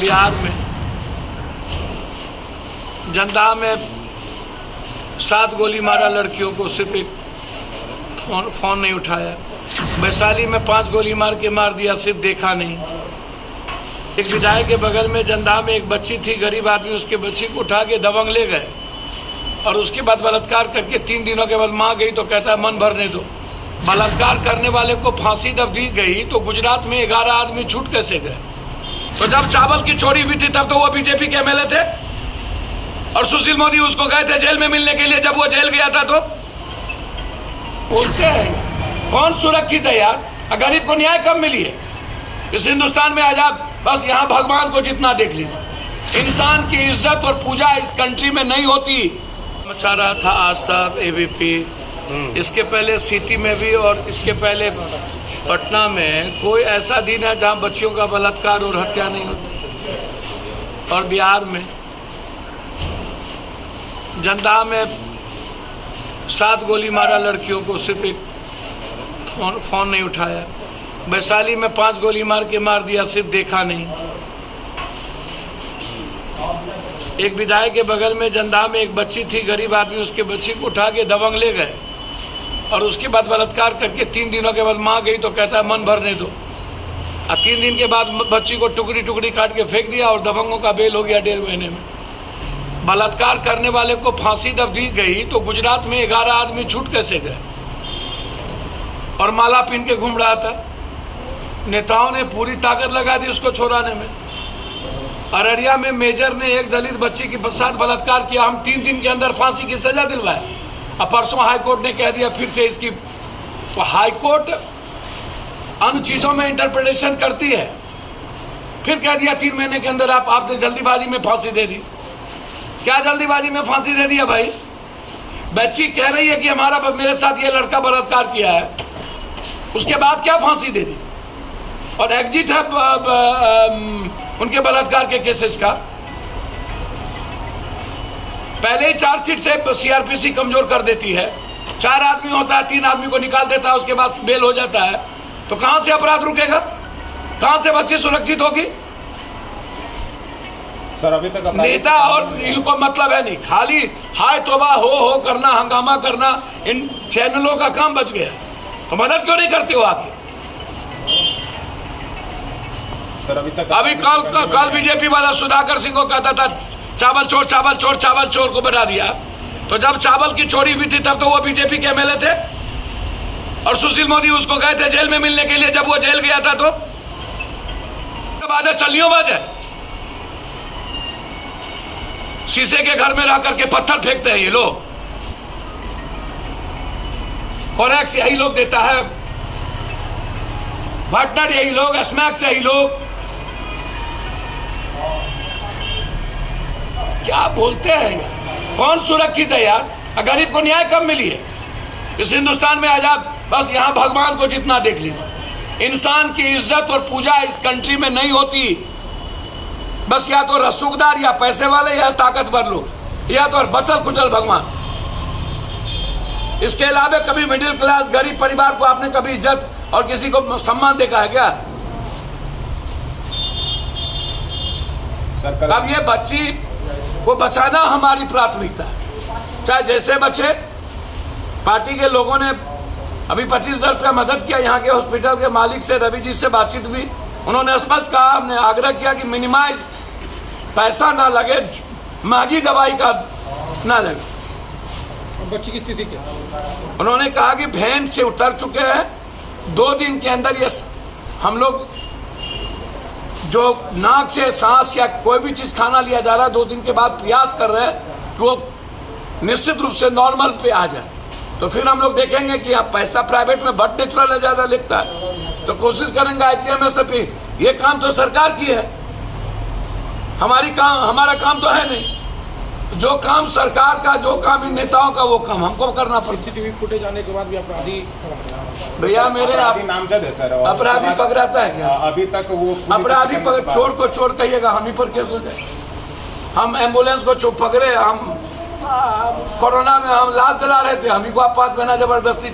बिहार में जनता में 7 गोली मारा लड़कियों को, सिर्फ एक फोन नहीं उठाया। वैशाली में 5 गोली मार के मार दिया, सिर्फ देखा नहीं। एक विधायक के बगल में जनता में एक बच्ची थी, गरीब आदमी, उसके बच्ची को उठा के दबंग ले गए और उसके बाद बलात्कार करके 3 दिनों के बाद मां गई तो कहता है मन भरने दो। बलात्कार करने वाले को फांसी जब दी गई तो गुजरात में 11 आदमी छूट कैसे गए? तो जब चावल की चोरी हुई थी तब तो वो बीजेपी के एमएलए थे और सुशील मोदी उसको गए थे जेल में मिलने के लिए। जब वो जेल गया था तो बोलते हैं कौन सुरक्षित है यार? गरीब को न्याय कब मिली है इस हिंदुस्तान में? आजाद बस यहाँ भगवान को जितना देख लीजिए, इंसान की इज्जत और पूजा इस कंट्री में नहीं होती। मचा रहा था आज तक एबीपी, इसके पहले सिटी में भी और इसके पहले पटना में कोई ऐसा दिन है जहां बच्चियों का बलात्कार और हत्या नहीं होती। और बिहार में जनता में 7 गोली मारा लड़कियों को, सिर्फ एक फोन नहीं उठाया। वैशाली में 5 गोली मार के मार दिया, सिर्फ देखा नहीं। एक विधायक के बगल में जनता में एक बच्ची थी, गरीब आदमी, उसके बच्ची को उठा के दबंग ले गए और उसके बाद बलात्कार करके 3 दिनों के बाद मां गई तो कहता है मन भरने दो। और 3 दिन के बाद बच्ची को टुकड़ी टुकड़ी काट के फेंक दिया और दबंगों का बेल हो गया 1.5 महीने में। बलात्कार करने वाले को फांसी जब दी गई तो गुजरात में 11 आदमी छूट कैसे गए? और माला पहन के घूम रहा था। नेताओं ने पूरी ताकत लगा दी उसको छोड़ाने में। अररिया में मेजर ने एक दलित बच्ची के साथ बलात्कार किया, हम 3 दिन के अंदर फांसी की सजा दिलवाए। अब परसों हाईकोर्ट ने कह दिया फिर से इसकी, तो हाईकोर्ट अन्य चीजों में इंटरप्रिटेशन करती है। फिर कह दिया 3 महीने के अंदर आपने जल्दीबाजी में फांसी दे दी। क्या जल्दीबाजी में फांसी दे दिया भाई? बच्ची कह रही है कि मेरे साथ ये लड़का बलात्कार किया है, उसके बाद क्या फांसी दे दी? और एग्जिट है उनके बलात्कार के केसेस का। पहले ही चार्जशीट से सीआरपीसी कमजोर कर देती है। 4 आदमी होता है, 3 आदमी को निकाल देता है, उसके बाद बेल हो जाता है। तो कहां से अपराध रुकेगा? कहां से बच्ची सुरक्षित होगी? सर अभी तक नेता और इनको मतलब है नहीं, खाली हाय तोबा हो करना, हंगामा करना। इन चैनलों का काम बच गया। तो मदद क्यों नहीं करते हो आके? सर अभी कल बीजेपी वाला सुधाकर सिंह को कहता था चावल चोर चावल चोर चावल चोर को बना दिया। तो जब चावल की चोरी हुई थी तब तो वो बीजेपी के एमएलए थे और सुशील मोदी उसको गए थे जेल में मिलने के लिए। जब वो जेल गया था तो बात चलियों बात है। शीशे के घर में रह करके पत्थर फेंकते हैं ये लोग। फॉरेक्स यही लोग देता है, पार्टनर यही लोग, स्मैक्स यही लोग। क्या बोलते हैं? कौन सुरक्षित है यार? गरीब को न्याय कब मिली है इस हिंदुस्तान में? आजाद बस यहाँ भगवान को जितना देख लीजिए, इंसान की इज्जत और पूजा इस कंट्री में नहीं होती। बस या तो रसूखदार या पैसे वाले या ताकतवर लोग, या तो बचल कुचल भगवान। इसके अलावा कभी मिडिल क्लास गरीब परिवार को आपने कभी इज्जत और किसी को सम्मान देखा है क्या? अब ये बच्ची को बचाना हमारी प्राथमिकता है, चाहे जैसे बचे। पार्टी के लोगों ने अभी 25,000 रुपया मदद किया। यहाँ के हॉस्पिटल के मालिक से रवि जी से बातचीत हुई, उन्होंने स्पष्ट कहा, हमने आग्रह किया कि मिनिमाइज पैसा ना लगे, महंगी दवाई का ना लगे। बच्ची की स्थिति क्या? उन्होंने कहा कि वैन से उतर चुके हैं, 2 दिन के अंदर ये हम लोग जो नाक से सांस या कोई भी चीज खाना लिया जा रहा है, 2 दिन के बाद प्रयास कर रहे हैं कि वो निश्चित रूप से नॉर्मल पे आ जाए। तो फिर हम लोग देखेंगे कि आप पैसा प्राइवेट में बट नेचुरल है, ज्यादा लिखता है तो कोशिश करेंगे ICMSP। ये काम तो सरकार की है, हमारा काम तो है नहीं। जो काम सरकार का, जो काम इन नेताओं का, वो काम हमको करना पड़ता। CCTV फुटेज आने के बाद भी अपराधी भैया मेरे नामजद है सर। अपराधी पकड़ाता है क्या? अभी तक वो अपराधी चोर को चोर कहिएगा, हम ही पर केस हो जाए। हम एम्बुलेंस को पकड़े, हम कोरोना में हम लाश जला रहे थे, हम ही को आपात बना जबरदस्ती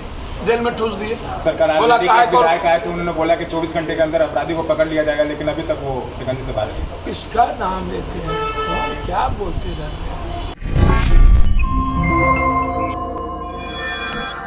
दिल में ठूस दिए। सरकार बोला विधायक आए तो उन्होंने बोला कि 24 घंटे के अंदर अपराधी को पकड़ लिया जाएगा, लेकिन अभी तक वो शिकंजे से बाहर है। किसका नाम लेते हैं, क्या बोलते रहते हैं।